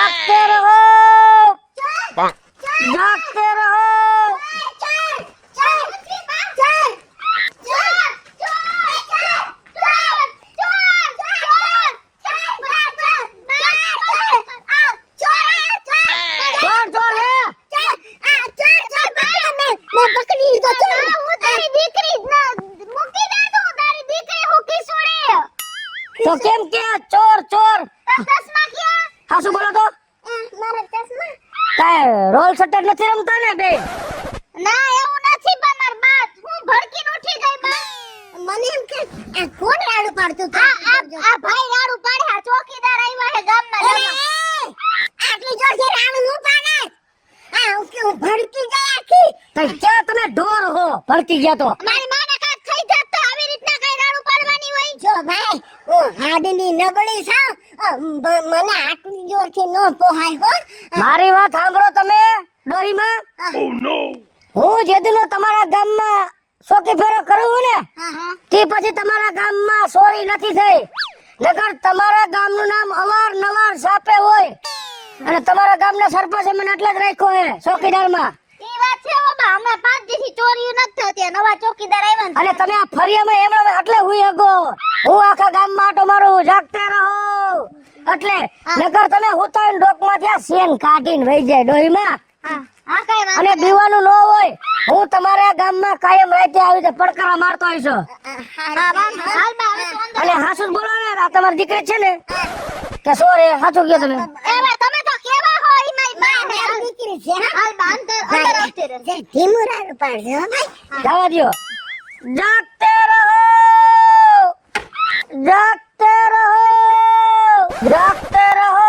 जागते रहो, जागते रहो। तो केम के चोर चोर ચશ્મા ક્યાં? हाँ શું બોલો તો મારા ચશ્મા કાય રોલ સટર નથી રમતા ને બે ના એવું નથી પણ માર બાત હું ભડકીને ઉઠી ગઈ બા મને એમ કે આ કોણ રાડું પાડતું આ ભાઈ રાડું પાડે આ ચોકીદાર આવ્યા હે ગામમાં આટલી જોરથી રાડું હું પાડે આ હું ભડકી ગઈ આખી તો ક્યાં તમે ઢોર હો ભડકી ગયા તો મારી માને કાક થઈ જાત તો આવી રીતના કઈ રાડું પાડવાની હોય જો ભાઈ હું હાડની નબળી છું મને આટલી જોરથી ન પોહાય હો મારી વાત સાંભળો તમે ડોહીમાં હું જેદનો તમારા ગામમાં સોકી ફેરો કરું ને હા હા તે પછી તમારા ગામમાં સોરી નથી થઈ નકર તમારા ગામનું નામ અવારનવાર સાપે હોય અને તમારા ગામના સરપંચે મને એટલે જ રાખ્યો હે ચોકીદારમાં ઈ વાત છે બાબા અમે 5 દિવસથી ચોરીઓ નથી થતી નવા ચોકીદાર આવ્યા ને અને તમે આ ફરિયામાં એમણે એટલે હુઈ હગો હું આખા ગામમાં આટો મારું જાગતે રહો એટલે નકર તમે હુતાઈને ડોકમાંથી આ સેન કાઢીને વહી જાય ડોહીમાં હા હા કઈ વાત અને દીવાનું ન હોય હું તમારા ગામમાં કાયમ રાતે આવી રીતે પડકારા મારતો હોઈશો હા બાબા હાલ બા હવે તો અંદર અને હાસુ જ બોલો ને આ તમારી દીકરી છે ને કે સોરી હાચું કયો તમે એ ભાઈ તમે તો કેવા હો ઈ મારી બા હે દીકરી છે હાલ બા અંદર આવતી રહે જે ધીમુરા પાડજો ભાઈ જવા દ્યો જાગતે રહો જાગતે રહો जागते रहो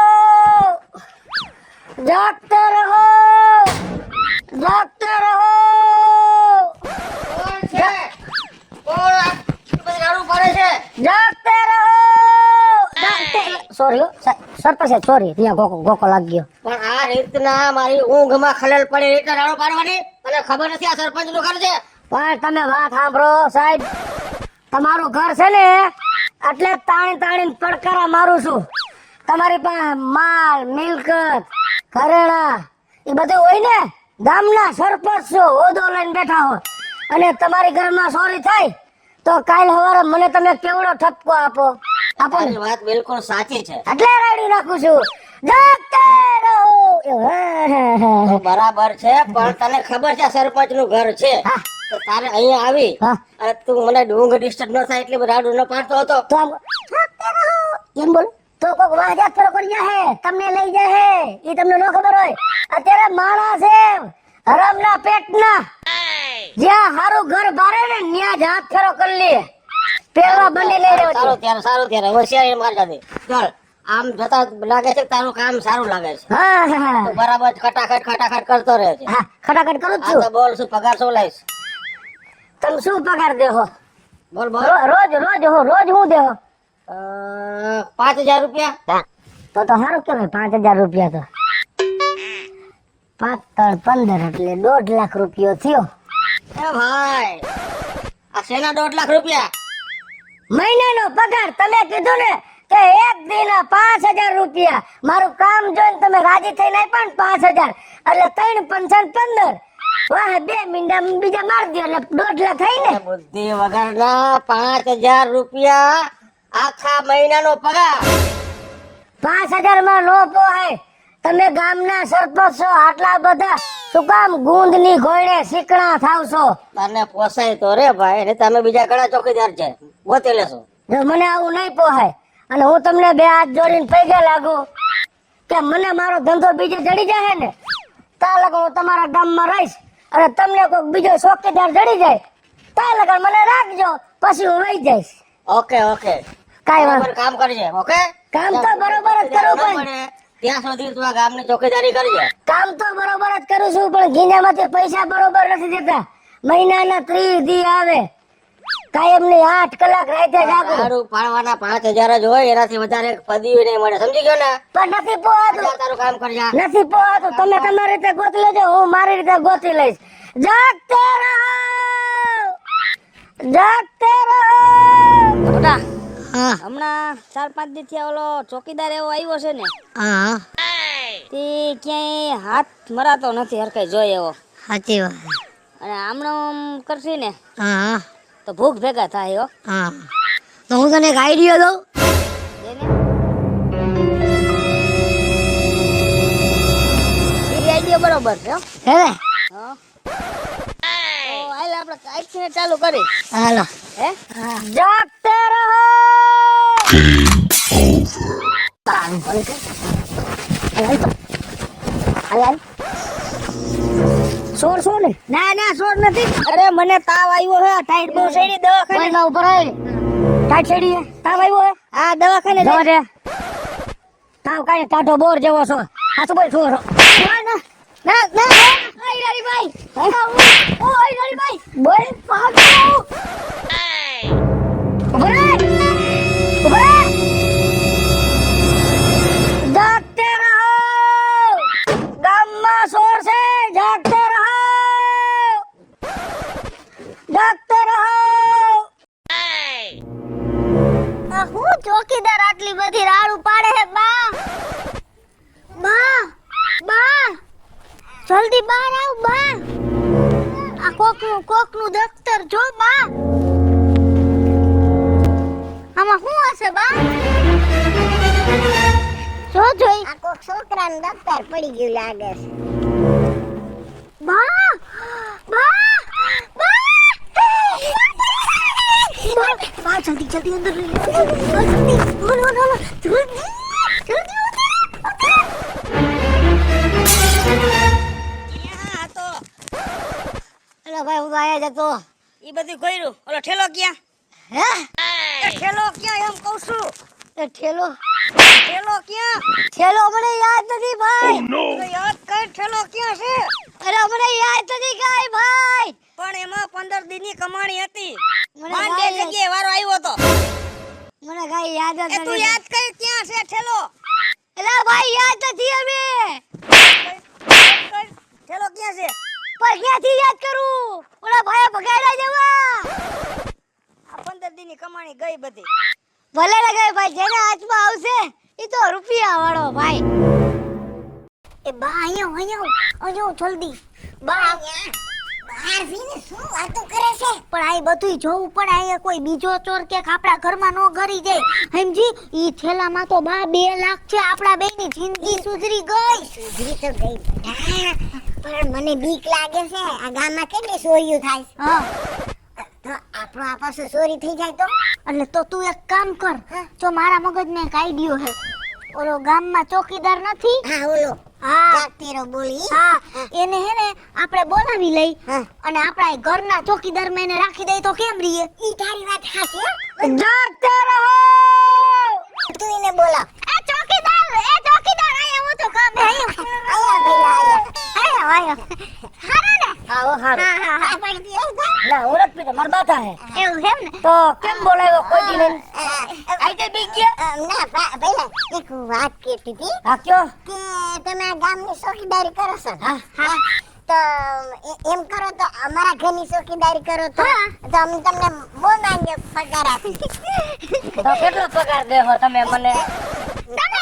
जागते रहो जागते रहो जागते रहो सॉरी सरपंच सॉरी ત્યાં ગોકો લાગ ગયો પણ આ રીતના મારી ઊંઘમાં ખલેલ પડે રીતના રાડો પાડવાની મને ખબર નથી આ સરપંચ નું ઘર છે પણ તમે વાત સાંભળો સાહેબ તમારું ઘર છે ને એટલે તાણી તાણીને પડકારા મારું છું તમારી પાસે માલ મિલકત ઘરેણા એ બધું હોય ને ગામના સરપંચ છો હોદો લઈને બેઠા હો અને તમારી ઘરમાં ચોરી થાય તો કાલ સવારે મને તમે કેવડો ઠપકો આપો આપો ને તારી વાત બિલકુલ સાચી છે એટલે રાડી નાખું છું જાગતે રહો તો બરાબર છે પણ તને ખબર છે આ સરપંચ નું ઘર છે હા. તો તારે અહીંયા આવી હા. અને તું મને ઊંઘ ડિસ્ટર્બ ન થાય એટલે રાડું ન પાડતો હતો તો આમ જાગતે રહો એમ બોલ તો કોક વાજા ફેરો કરી જાય હે તમને લઈ જાય હે એ તમને ન ખબર હોય અત્યારે માણસ છે હરામના પેટના જ્યાં હારું ઘર બારે ને ત્યાં જ હાથ ફેરો કરી લે પેલા બંને લઈ રહ્યો સારું ત્યારે હોશિયારી માર જાતે ચાલ આમ જતા લાગે છે કે તારું કામ સારું લાગે છે હા હા તો બરાબર ખટાખટ કરતો રહે છે હા ખટાખટ કરું જ આ છું તો બોલ શું પગાર શું લઈશ તમે શું પગાર દેહો બોલ બોલ રોજ હું દેહો 5000 રૂપિયા તો સારું કેવાય 5000 રૂપિયા તો 5 3 15 એટલે 1.5 લાખ રૂપિયો થયો એ ભાઈ આ શેના 1.5 લાખ રૂપિયા મહિનાનો પગાર તમે કીધું ને કે એક દિના 5000 રૂપિયા મારું કામ જોઈને તમે રાજી થઈને આપ્યા ને 5000 એટલે 3 5 15 વાહ 2 મિનિટ બીજા માર દો એટલે 1.5 લાખ થઈ ને બુદ્ધિ વગરના 5000 રૂપિયા આખા મહિનાનો પગાર 5000 માં નો પોહાય તમે ગામના સરપંચ છો આટલા બધા શું કામ ગુંદની ઘોડે શીકણા થાવ છો તને પોસાય તો રે ભાઈ ને તમે બીજા ઘણા ચોકીદાર છે ગોતી લેશો જો મને આવું નહીં પોહાય અને હું તમને બે હાથ જોડીને પૈગે લાગુ કે મને મારો ધંધો બીજે જડી જાય ને તા લગન હું તમારા ગામમાં રહીશ અને તમને કોઈ બીજો ચોકીદાર જડી જાય તા લગન મને રાખજો પછી હું વહી જઈશ ઓકે કાઈ વાત બરાબર કામ કરજે ઓકે કામ તો બરોબર જ કરું પણ ત્યાં સુધી તું આ ગામની ચોકીદારી કરજે કામ તો બરોબર જ કરું છું પણ ગીનામાંથી પૈસા બરોબર નથી દેતા મહિનાના 30 દી આવે કાયમ ની 8 કલાક રાતે જાગું તારું પાડવાના 5000 જ હોય એનાથી વધારે પદવી નહીં મળે સમજી ગયો ને પણ નથી પોહાતું જા તારું કામ કરજા નથી પોહાતું તમે તમારી રીતે ગોતી લેજો હું મારી રીતે ગોતી લઈશ જાગતે રહો બેટા હા હમણાં 4-5 દી થી ઓલો ચોકીદાર એવો આવ્યો છે ને હા તે ક્યાંય હાથ મરાતો નથી હરખાઈ જોઈએ એવો. સાચી વાત. અને આમણો કરશે ને હા તો ભૂખ ભેગા થાય હો. હા, તો હું તને એક આઈડિયા દઉં. જેને એ આઈડિયા બરોબર છે હો. હે ને? હા. તો હાલ આપણે કાંઈક ચાલુ કરી. હાલો. હે? જાગતે રહો. સોર સોર ને? ના ના સોર નથી. અરે મને તાવ આવ્યો હે. ટાઈટ બહુ સડી દવાખાને ના ઉપર આવી. ટાઈટ સડી હે. તાવ આવ્યો હે. આ દવાખાને જવા દે. તાવ કાઈ ટાઢો બોર જેવો છો. આ તો બોલ છો. ના ના ના ના. આઈ રાડી ભાઈ. ઓ આઈ રાડી ભાઈ. બોલ પાછો. ઉભરે. ઉભરે. જાગતે રહો. ગામમાં સોર છે. જાગતે રહો. જાગતે રહો. આ હું ચોકીદાર આટલી બધી રાડું પાડે હે બા? બા બા જલ્દી બહાર આવ બા. આ કોકનું દફતર જો બા. આમાં શું હશે બા? જો જોઈ આ કોક છોકરાનું દફતર પડી ગયું લાગે છે. બા બા બા બા જલ્દી જલ્દી અંદર લઈ લો. જલ્દી બોલો બોલો જલ્દી જલ્દી ક્યાં હતો? અલા ભાઈ હું તો આયા જતો. ઈ બધું કર્યું. ઓલો ઠેલો ક્યાં? હે એ ઠેલો ક્યાં એમ કહું છું. એ ઠેલો ઠેલો ક્યાં? ઠેલો મને યાદ નથી ભાઈ. તો યાદ કર ઠેલો ક્યાં છે? અરે મને યાદ નથી કાઈ ભાઈ. પણ એમાં 15 દિનની કમાણી હતી. મને માંડ બે કાંઈ- જગ્યાએ વારો આવ્યો તો. મને કાઈ યાદ જ એ તું નથી. યાદ કર ક્યાં છે ઠેલો? અલા ભાઈ યાદ નથી અમે. ઠેલો ક્યાં છે? પણ ક્યાંથી યાદ કરું? ઓલા ભાઈ ભગાડ્યા જેવા. આ 15 દિનની કમાણી ગઈ બધી. ભલે ને ગઈ ભાઈ જેના હાથમાં આવશે ઈ તો રૂપિયા વાળો ભાઈ. એ બા અહીંયા જલ્દી બા. બહાર જઈને શું વાતો કરે છે? પણ આ બધુંય જોવું પડે. અહીંયા કોઈ બીજો ચોર કે આપણા ઘરમાં નો ગરી જાય. સમજી? ઈ થેલામાં તો બા 2 લાખ છે. આપણા બેયની જિંદગી સુધરી ગઈ. સુધરી તો ગઈ પણ મને બીક લાગે છે. આ ગામમાં કેટલી ચોરીઓ થાય છે. હા તો આપણો આ પાસે ચોરી થઈ જાય તો? એટલે તો તું એક કામ કર. જો મારા મગજમાં એક આઈડિયો છે. ઓલો ગામમાં ચોકીદાર નથી? હા ઓલો. હા જાગતેરો બોલી. હા એને હે ને આપણે બોલાવી લઈ અને આપણા ઘરના ચોકીદારમાં એને રાખી દઈ તો કેમ રીએ? ઈ તારી વાત સાચી. જાગતે રહો. તું એને બોલાવ. એ ચોકીદાર આયા હું તો કામ હે. આયા. હારો ને? આવો હારો. હા પણ તું ના ઓળખ પી તો માર બાતા હે. એવું છે ને? તો કેમ બોલાવ્યો કોઈ દી નહીં? આઈ તે બી ગયા? ના પહેલા એક વાત કહેતી હતી હા કયો? કે તમે આ ગામની ચોકીદારી કરો છો. હા. તો એમ કરો તો અમારા ઘરની ચોકીદારી કરો તો અમે તમને બહુ માંગે પગાર આપી. તો કેટલો પગાર દેવો તમે મને? તમે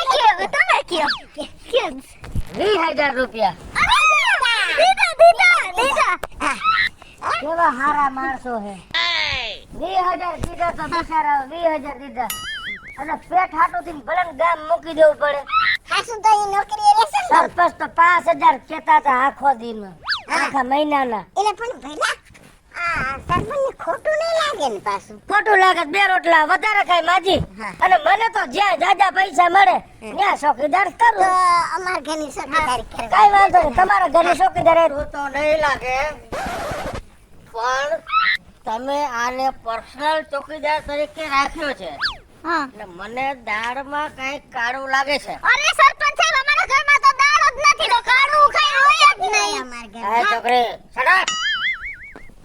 કયો 20,000 રૂપિયા. દીધા. કેવા હારા માણસો હે. 20,000 દીધા તો બિચારા 20,000 દીધા. અને પેટ હાટું થી ભલે ને ગામ મૂકી દેવું પડે. હાસુ તો એ નોકરી રહેશે ને. સરપંચ તો 5,000 કેતા હતા આખો દીનો. આખા મહિનાના. એટલે પણ ભલા આ સરપંચને ખોટું નહીં લાગે ને પાછું. ખોટું લાગે 2 રોટલા વધારે ખાય માજી. અને મને તો જ્યાં જાજા પૈસા મળે ત્યાં ચોકીદાર તો કરું. અમારા ઘરની ચોકીદારી કરે. કઈ વાંધો નહીં. તમારા ઘરે ચોકીદાર તો નહીં લાગે પણ તમે આને પર્સનલ ચોકીદાર તરીકે રાખ્યો છે હા. એટલે મને દાળમાં કઈક કાળું લાગે છે. અરે સરપંચ સાહેબ અમારા ઘરમાં તો દાળ જ નથી તો કાળું કઈ હોય જ નહીં અમારા એ છોકરી સડા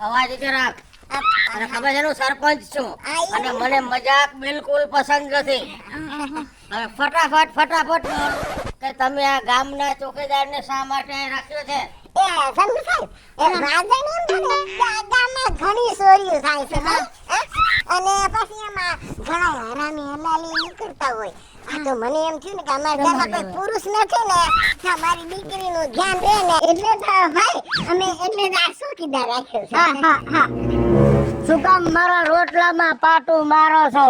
અવાજ ઊંચો રાખ. અને ખબર છે હું સરપંચ છું અને મને મજાક બિલકુલ પસંદ નથી. હવે ફટાફટ બોલ કે તમે આ ગામના ચોકીદારને શા માટે અહીં રાખ્યો છે? એ સરપંચ સાહેબ એ રાજા ને એમ બને કે આ ગામમાં ઘણી ચોરીઓ થાય છે અને પછી એમાં ઘણા હરામી હલાલી નીકળતા હોય આ તો મને એમ થયું ને કે અમારા ઘરમાં કોઈ પુરુષ નથી ને તો મારી દીકરીનું ધ્યાન રહે ને એટલે તો ભાઈ અમે એટલે જ આ ચોકીદાર રાખ્યો છે. શું કામ મારા રોટલામાં પાટું મારો છો?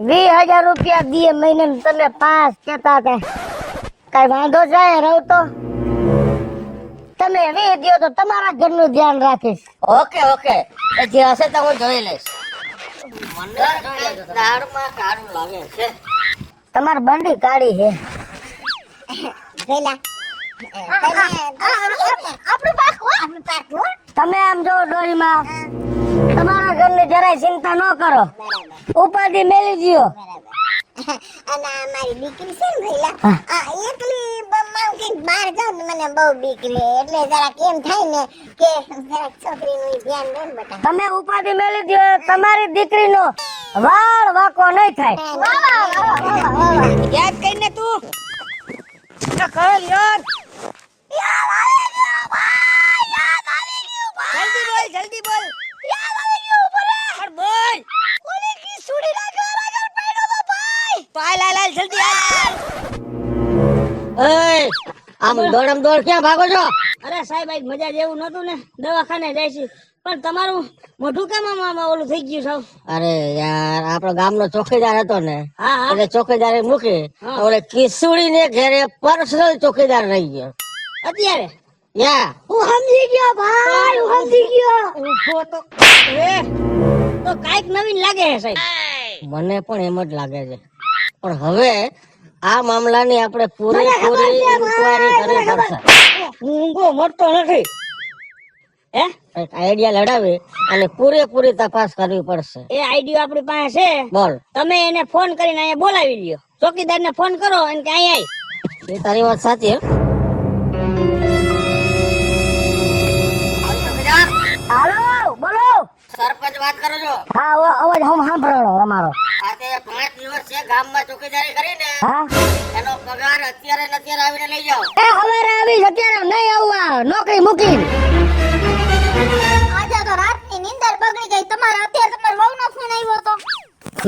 20,000 રૂપિયા દીએ મહિને ને તમે 5 કહેતા હતા. કઈ વાંધો જાય રહો તો તમે 20 દ્યો તો તમારા ઘરનું ધ્યાન રાખીશ. ઓકે ઓકે એ જે હશે તો હું જોઈ લઈશ. મને દાળમાં કાળું લાગે છે. તમારી બંડી કાઢી છે. પેલા આપણું પાક હો. તમે આમ જો ડોહીમાં તમારા ઘરની જરાય ચિંતા ન કરો. ઉપાધિ મેલી દ્યો. અને આ મારી દીકરી છે ને ભઈલા આ એકલી બમ્માવ કે બહાર જાઉં ને મને બહુ બીક રહે એટલે જરાક એમ થાય ને કે જરાક છોકરીનું ધ્યાન દે ને બેટા. તમે ઉપાધિ મેલી દ્યો. તમારી દીકરીનો વાળ વાકો નહીં થાય. યાદ કરીને તું જલ્દી બોલ આમ દોડમ દોડ ક્યાં ભાગો છો? અરે સાહેબ આજ મજા જેવું નતું ને દવાખાને જાય છે પણ તમારું મોઢું કેમ આમ ઓલું થઈ ગયું સાવ? અરે યાર આપણો ગામનો ચોકીદાર હતો ને હા હા એટલે ચોકીદારે મૂકી ઓલે કિસુડી ને ઘરે પર્સનલ ચોકીદાર રહી ગયો અત્યારે યા હું સમજી ગયો ભાઈ હું સમજી ગયો ઉભો તો તો કાઈક નવીન લાગે છે સાહેબ. મને પણ એમ જ લાગે છે પણ હવે આ મામલાની આપણે પૂરેપૂરી ઇન્ક્વાયરી કરવી પડશે. હું ઊંઘો મરતો નથી હે એક આઈડિયા લડાવી અને પૂરેપૂરી તપાસ કરવી પડશે. એ આઈડિયો આપણી પાસે છે. બોલ. તમે એને ફોન કરીને અહીંયા બોલાવી લ્યો. ચોકીદાર ને ફોન કરો અને કે અહીંયા આય. એ તારી વાત સાચી હે. હાલો બોલો. સરપંચ વાત કરો છો? હા અવાજ હમ સાંભળો અમારો. આજે 5 દિવસ છે ગામમાં ચોકીદારી કરીને હા એનો પગાર અત્યારે ને અત્યારે આવીને લઈ જાઓ. એ હવારે આવી અત્યારે નહીં આવવા નોકરી મૂકી. આજે તો રાતની નીંદર બગડી ગઈ તમારે અત્યારે તમારા વહુનો ફોન આવ્યો હતો.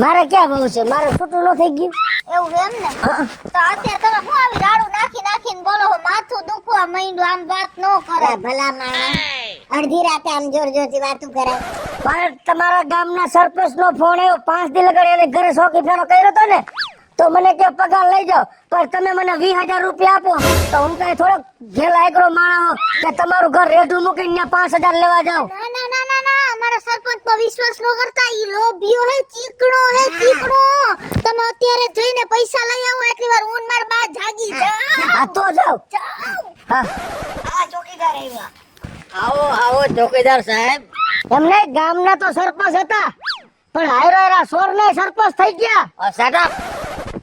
મારે ક્યાં બહુ છે? મારે છૂટું ન થઈ ગયું. એવું એમ ને તો અત્યારે તમે હું આવી રાડું નાખીને બોલો હો માથું દુખવા માંડ્યું આમ વાત ન કરે ભલા માણસ અડધી રાતે આમ જોર જોરથી વાતું કરે. પણ તમારા ગામના સરપંચ નો ફોન આવ્યો 5 દી લગડ એને ઘરે શોખી ફેરો કર્યો હતો ને તો મને કે પગાર લઈ જાઓ પણ તમે મને 20,000 રૂપિયા આપો તો હું કઈ થોડોક ઘેલા એકરો માણસ કે તમારું ઘર રેઢું મૂકીને 5,000 લેવા જાવ. ના ના ના ના ના અમારા સરપંચ પર વિશ્વાસ ન કરતા ઈ લોભિયો હે ચીકણો તમે અત્યારે જઈને પૈસા લઈ આવો એટલી વાર ઊન માર બા જાગી જા. આ તો જાવ. હા આ ચોકીદાર આવ્યા. આવો આવો ચોકીદાર સાહેબ. એમને ગામના તો સરપંચ હતા પણ હાયરા સોર ને સરપંચ થઈ ગયા. Shut up.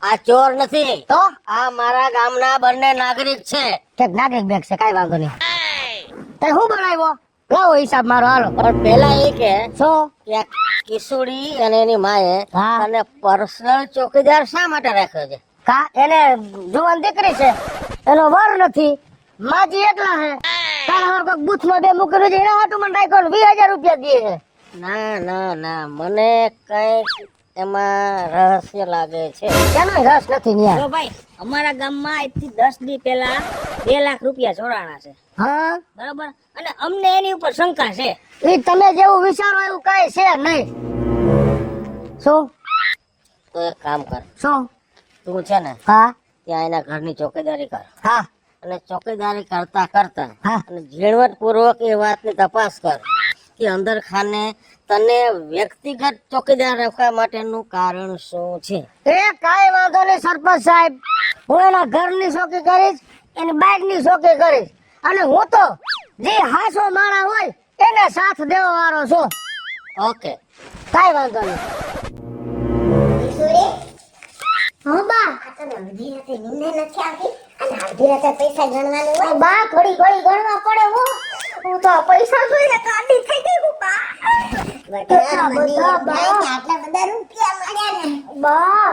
આ ચોર નથી તો આ મારા ગામના બંને નાગરિક છે. કે નાગરિક બેગ છે કઈ વાંધો નહીં. તે હું બનાવ્યો લાવો હિસાબ મારો હાલો. પણ પેલા એ કે શું કે કિશોરી અને એની માએ હા. અને પર્સનલ ચોકીદાર શા માટે રાખ્યો છે? કા એને જુવાન દીકરી છે એનો વર નથી માજી એકલા હે કાલ હવાર કોક બૂથમાં બે મૂકેલું છે એના હાટુ મને રાખ્યો ને 20,000 રૂપિયા દીએ છે. ના ના ના મને કઈક એમાં રહસ્ય લાગે છે. એનો રસ નથી ન્યા. જો ભાઈ અમારા ગામમાં આજથી 10 દી પહેલા 2 લાખ રૂપિયા ચોરાણા છે હા બરાબર અને અમને એની ઉપર શંકા છે. એ તમે જેવું વિચારો એવું કઈ છે નહીં. શું તો એક કામ કર શું તું છે ને હા ત્યાં એના ઘરની ચોકીદારી કર હા અને ચોકીદારી કરતા કરતા હા અને ઝીણવટપૂર્વક એ વાતની તપાસ કર કે અંદર ખાને તને વ્યક્તિગત ચોકીદાર રાખવા માટેનું કારણ શું છે. એ કાઈ વાંધો નહીં સરપંચ સાહેબ હું એના ઘરની શોકી કરીશ એની બાઇકની શોકી કરીશ અને હું તો જે હાસો માણા હોય એને સાથ દેવા વાળો છું. ઓકે કાઈ વાંધો નહીં. કિશોરી હા બા આ તને અડધી રાતે નીંદર નથી આવતી અને અડધી રાતે પૈસા ગણવાનું હોય બા ઘડી ઘડી ગણવા પડે હું તો પૈસા જોઈને કાઢી થઈ ગઈ હું બા આટલા બધા રૂપિયા મળ્યા ને બા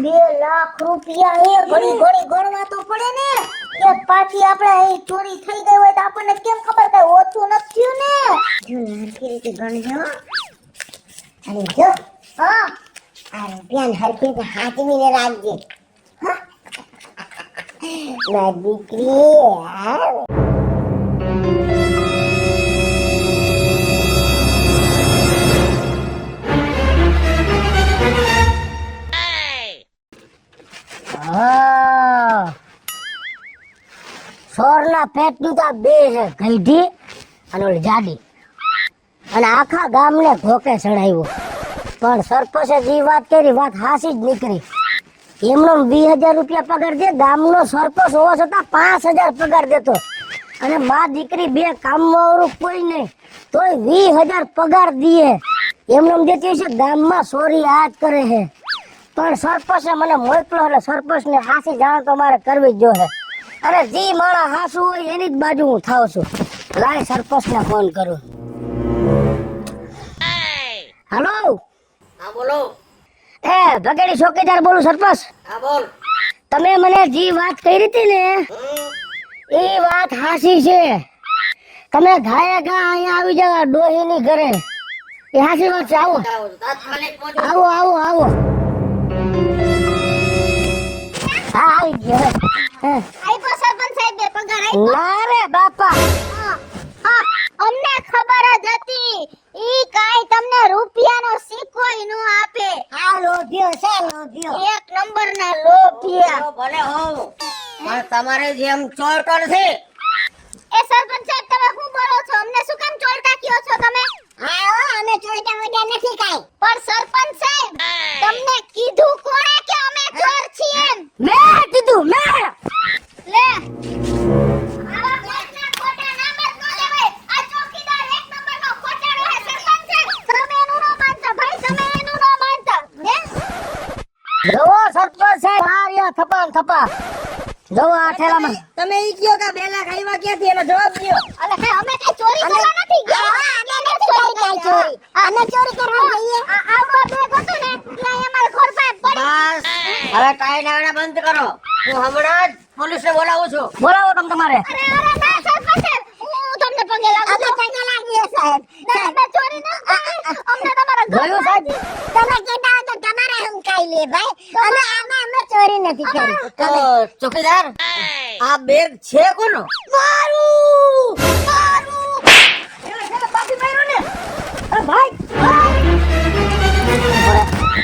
2 લાખ રૂપિયા એ ઘડી ઘડી ગણવા તો પડે ને કે પાછી આપણે એ ચોરી થઈ ગઈ હોય તો આપણને કેમ ખબર કે ઓછું નથી થયું ને જો હરખી રીતે ગણજો અને જો હા આ રૂપિયાને હરખી રીતે હાથવીને રાખજે મારી દીકરી હા. હા. સોરના પેટનું તો આ બે છે, ગઈઢી અને ઓલી જાડી. અને આખા ગામને ભોકે ચડાવ્યો. પણ સરપંચે જે વાત કરી વાત હાસી જ નીકળી. એમનો 20,000 રૂપિયા પગાર દે, ગામનો સરપંચ હોવા છતાં 5,000 પગાર દેતો. અને મા દીકરી બે કામવાળું કોઈ નહીં, તોય 20,000 પગાર દીએ. એમનો દેતી છે ગામમાં ચોરી આ જ કરે છે. પણ સરપંચે મને મોકલો એટલે સરપંચને હાસી જાણ તો મારે કરવી જ જોઈએ. અને જે મારા હાસુ હોય એની જ બાજુ હું થાવ છું. લાય સરપંચને ફોન કરું. હાલો, હા બોલો. એ ભગેડી ચોકીદાર બોલું સરપંચ. હા બોલ. તમે મને જે વાત કરી હતી ને એ વાત હાસી છે. તમે ઘાયે ઘા અહીંયા આવી જાવ ડોહીની ઘરે. એ હાસી વાત છે. આવો તાત્કાલિક પહોંચો. આવો આવો આવો. હા આવી ગયો. હા. આપ્યો સરપંચ સાહેબ બે પગાર આપ્યો. ના રે બાપા, અમને ખબર જ હતી ઈ કાઈ તમને રૂપિયાનો સિક્કોય નો આપે. આ લોભ્યો છે, લોભ્યો. એક નંબરના લોભિયા. તો ભલે હોવ, પણ તમારે જેમ ચોરટો નથી. એ સરપંચ સાહેબ તમે શું બોલો છો? અમને શું કામ ચોરતા કયો છો તમે? હા અમે ચોરતા વડા નથી કાઈ. પણ સરપંચ સાહેબ તમને કીધું કોણે કે અમે ચોર છીએ એમ? મેં કીધું મેં. લે આવા પેટના ખોટા નામ જ ન લેવાય. આ ચોકીદાર એક નંબરનો ખોટાડો હે સરપંચ સાહેબ. તમે એનું ન માનતા ભાઈ, તમે એનું ન માનતા. હે? જવો સરપંચ સાહેબ, આ રહ્યા થપા ને થપા. જવો આ ઠેલામાં. તમે ઈ કયો કે 2 લાખ આવ્યા ક્યાંથી એનો જવાબ દ્યો. અલે હે અમે કઈ ચોરી કરવા નથી ગયા. અમે નથી કરી કઈ ચોરી. અમે ચોરી કરવા જઈએ. આવો બેગ હતો ને ત્યાં અમારે ઘર પાસે પડી. બસ હવે કાઈ નાવડા બંધ કરો. હું હમણાં જ પોલીસને બોલાવું છું. બોલાવો તમે તમારે. અરે ના સરપંચ સાહેબ, હું તમને પગે લાગુ છું. અમે પગે લાગીએ સાહેબ. અમે ચોરી ન કરી. અમને તમારા ઘર જોયું સાહેબ? તમે કહેતા હો તો તમારે હમ કાઈ લે ભાઈ. અમે ચોરી નથી કરી. તો ચોકીદાર, આ બેગ છે કોનો? મારું બાકી માર્યો ને. અરે ભાઈ,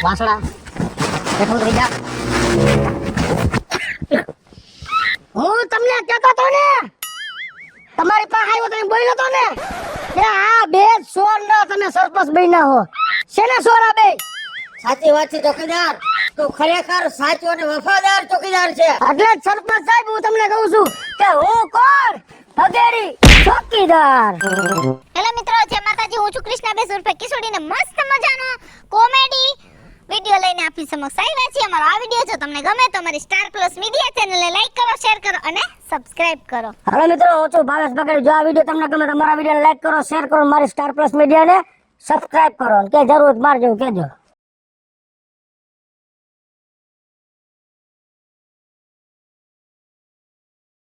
વાસડા બેઠો થઈ જા. હું તમને કહેતો તો ને, તમારી પાસે આવ્યો તો બોલ્યો તો ને કે આ બે સોર ના તમે સરપંચ બન્યા હો. શેને સોર આ બે? સાચી વાત છે ચોકીદાર. તું ખરેખર સાચો અને વફાદાર ચોકીદાર છે. એટલે જ સરપંચ સાહેબ હું તમને કહું છું કે હું કોણ? ભગેડી ચોકીદાર. હેલો મિત્રો, જય માતાજી. હું છું કૃષ્ણાબેન ઉર્ફે કિશોરીને મસ્ત મજાનો કોમેડી વિડિયો લઈને આપની સમક્ષ આવ્યા છીએ. અમારો આ વિડિયો જો તમને ગમે તો અમારી સ્ટાર પ્લસ મીડિયા ચેનલને લાઈક કરો, શેર કરો અને સબસ્ક્રાઇબ કરો. હાલો મિત્રો, હું છું ભાવેશ ભગેડી. જો આ વિડીયો તમને ગમે તો મારા વિડીયોને લાઈક કરો, શેર કરો, મારી સ્ટાર પ્લસ મીડિયાને સબસ્ક્રાઇબ કરો. કે જરૂર મારજો કેજો.